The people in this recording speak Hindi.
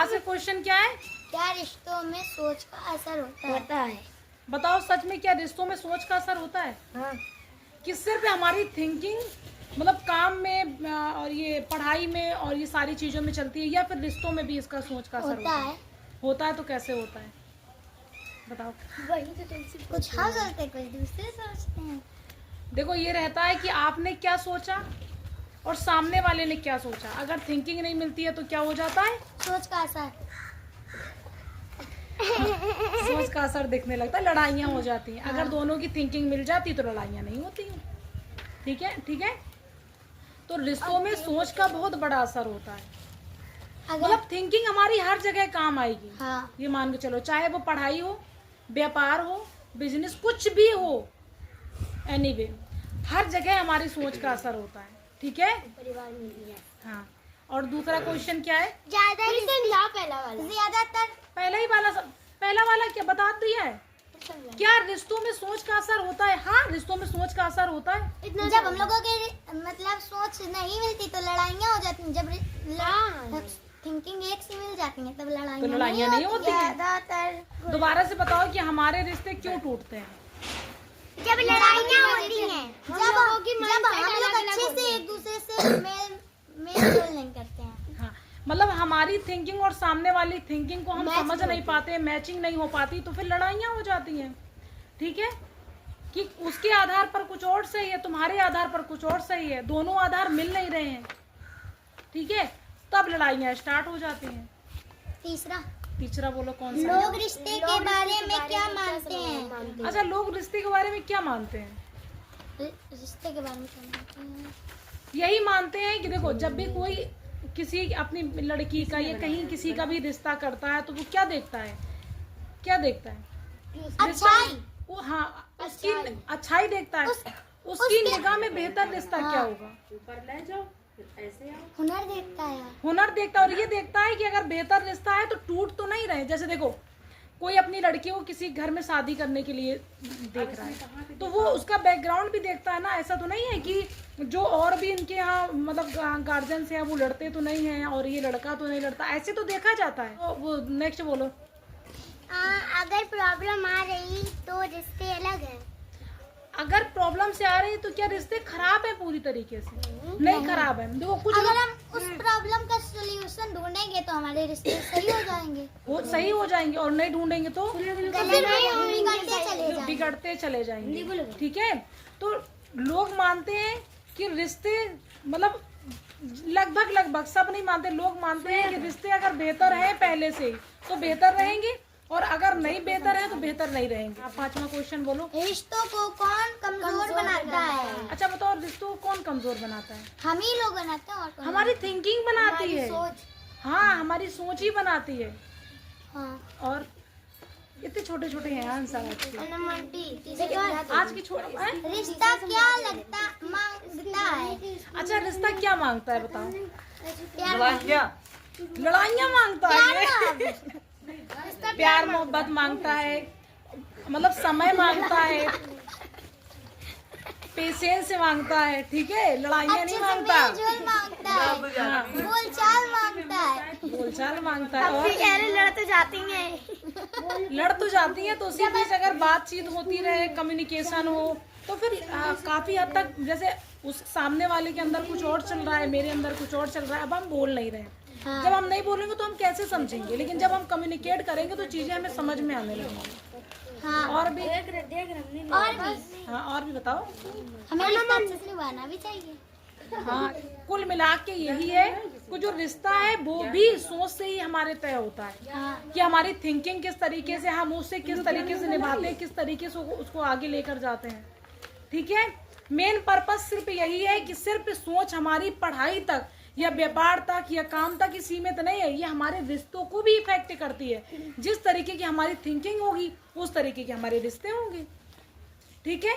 आज का क्वेश्चन क्या है? क्या रिश्तों में सोच का असर होता है? बताओ सच में क्या रिश्तों में सोच का असर होता है? हाँ। कि सिर्फ हमारी थिंकिंग मतलब काम में और ये पढ़ाई में और ये सारी चीजों में चलती है, या फिर रिश्तों में भी इसका सोच का असर होता है? होता है तो कैसे होता है बताओ। वही तो तुमसे कुछ हम सोचते कुछ दूसरे सोचते हैं। देखो ये रहता है कि आपने क्या सोचा और सामने वाले ने क्या सोचा। अगर थिंकिंग नहीं मिलती है तो क्या हो जाता है? सोच का असर। सोच का असर दिखने लगता है, लड़ाइयाँ हो जाती हैं। अगर दोनों की थिंकिंग मिल जाती तो लड़ाइयाँ नहीं होती हैं। ठीक है, ठीक है। तो रिश्तों में सोच का बहुत बड़ा असर होता है। मतलब थिंकिंग हमारी हर जगह काम आएगी। हाँ। ये मान के चलो, चाहे वो पढ़ाई हो, व्यापार हो, बिजनेस, कुछ भी हो, एनीवे हर जगह हमारी सोच का असर होता है। ठीक है, परिवार में भी है। हाँ। और दूसरा क्वेश्चन क्या है? ज्यादातर पहला वाला क्या बता दिया है? क्या रिश्तों में सोच का असर होता है? हाँ, रिश्तों में सोच का असर होता है। जब हम लोगों के मतलब सोच नहीं मिलती तो लड़ाइयाँ हो जाती हैं। जब थिंकिंग एक सी मिल जाती है तब लड़ाइयाँ नहीं होती हैं। ज्यादातर। दोबारा से बताओ कि हमारे रिश्ते क्यों टूटते हैं? जब लड़ाइयाँ होती हैं, जब हम लोग अच्छे से एक दूसरे से मेल जोल नहीं करते हैं। हाँ, मतलब हमारी थिंकिंग और सामने वाली थिंकिंग को हम समझ नहीं पाते, मैचिंग नहीं हो पाती, तो फिर लड़ाइयाँ हो जाती हैं। ठीक है, कि उसके आधार पर कुछ और सही है, तुम्हारे आधार पर कुछ और सही है, दोनों आधार मिल नहीं रहे हैं। ठीक है, तब लड़ाइयाँ स्टार्ट हो जाती हैं। तीसरा बोलो कौन सा? लोग रिश्ते के बारे में क्या मानते हैं? अच्छा, लोग रिश्ते के बारे में क्या मानते हैं? रिश्ते के बारे में क्या मानते हैं? यही मानते हैं कि देखो, जब भी कोई किसी अपनी लड़की का या कहीं किसी का भी रिश्ता करता है तो वो क्या देखता है? क्या देखता है? अच्छाई। वो हाँ, उसकी अच्छाई देखता है। उसकी निगाह में बेहतर रिश्ता क्या होगा? ऊपर ले जाओ, ऐसे आओ। हुनर देखता है। हुनर देखता है, और ये देखता है कि अगर बेहतर रिश्ता है तो टूट तो नहीं रहे। जैसे देखो, कोई अपनी लड़की को किसी घर में शादी करने के लिए देख रहा है तो वो उसका बैकग्राउंड भी देखता है ना। ऐसा तो नहीं है कि जो और भी इनके यहाँ मतलब गार्जियन हैं वो लड़ते तो नहीं हैं और ये लड़का तो नहीं लड़ता, ऐसे तो देखा जाता है। तो वो नेक्स्ट बोलो। अगर प्रॉब्लम आ रही तो रिश्ते अलग है। अगर प्रॉब्लम से आ रही है तो क्या रिश्ते खराब है? पूरी तरीके से नहीं खराब है। देखो कुछ अगर हम उस प्रॉब्लम का सलूशन ढूंढेंगे तो हमारे रिश्ते सही हो जाएंगे। वो सही हो जाएंगे, और नहीं ढूंढेंगे तो बिगड़ते चले जाएंगे। ठीक है, तो लोग मानते हैं कि रिश्ते मतलब लगभग सब नहीं मानते, लोग मानते हैं कि रिश्ते अगर बेहतर है पहले से तो बेहतर रहेंगे, और अगर नहीं बेहतर है तो बेहतर नहीं रहेंगे। आप पांचवा क्वेश्चन बोलो। रिश्तों को कौन कमजोर बनाता है? अच्छा बताओ, रिश्तों को कौन कमजोर बनाता है? हम ही लोग बनाते हैं। और कौन? हमारी थिंकिंग बनाती है। सोच। हाँ, हमारी सोच ही बनाती है। हाँ। और इतने छोटे छोटे हैं आंसर आज की रिश्ता क्या मांगता है? अच्छा, रिश्ता क्या मांगता है बताओ? लड़ाइयाँ मांगता है। प्यार मोहब्बत मांगता है, मतलब समय मांगता है, पेशेंस मांगता है। ठीक है, लड़ाइयाँ नहीं मांगता। बोलचाल मांगता है। बोलचाल मांगता है। और लड़ तो जाती हैं। तो उसी बीच अगर बातचीत होती रहे, कम्युनिकेशन हो, तो फिर काफी हद तक, जैसे उस सामने वाले के अंदर कुछ और चल रहा है, मेरे अंदर कुछ और चल रहा है, अब हम बोल नहीं रहे। हाँ। जब हम नहीं बोलेंगे तो हम कैसे समझेंगे? लेकिन जब हम कम्युनिकेट करेंगे तो चीजें हमें समझ में आने लगेंगी। हाँ। और भी हाँ, और भी बताओ। हमें रिश्ता अच्छे से निभाना भी चाहिए। हाँ, कुल मिला के यही है कि जो रिश्ता है वो भी सोच से ही हमारे तय होता है। हाँ। कि हमारी थिंकिंग किस तरीके से, हम उससे किस तरीके से निभाते हैं, किस तरीके से उसको आगे लेकर जाते हैं। ठीक है, मेन पर्पस सिर्फ यही है कि सिर्फ सोच हमारी पढ़ाई तक या व्यापार तक या काम तक ही सीमित नहीं है, ये हमारे रिश्तों को भी इफेक्ट करती है। जिस तरीके की हमारी थिंकिंग होगी उस तरीके के हमारे रिश्ते होंगे। ठीक है।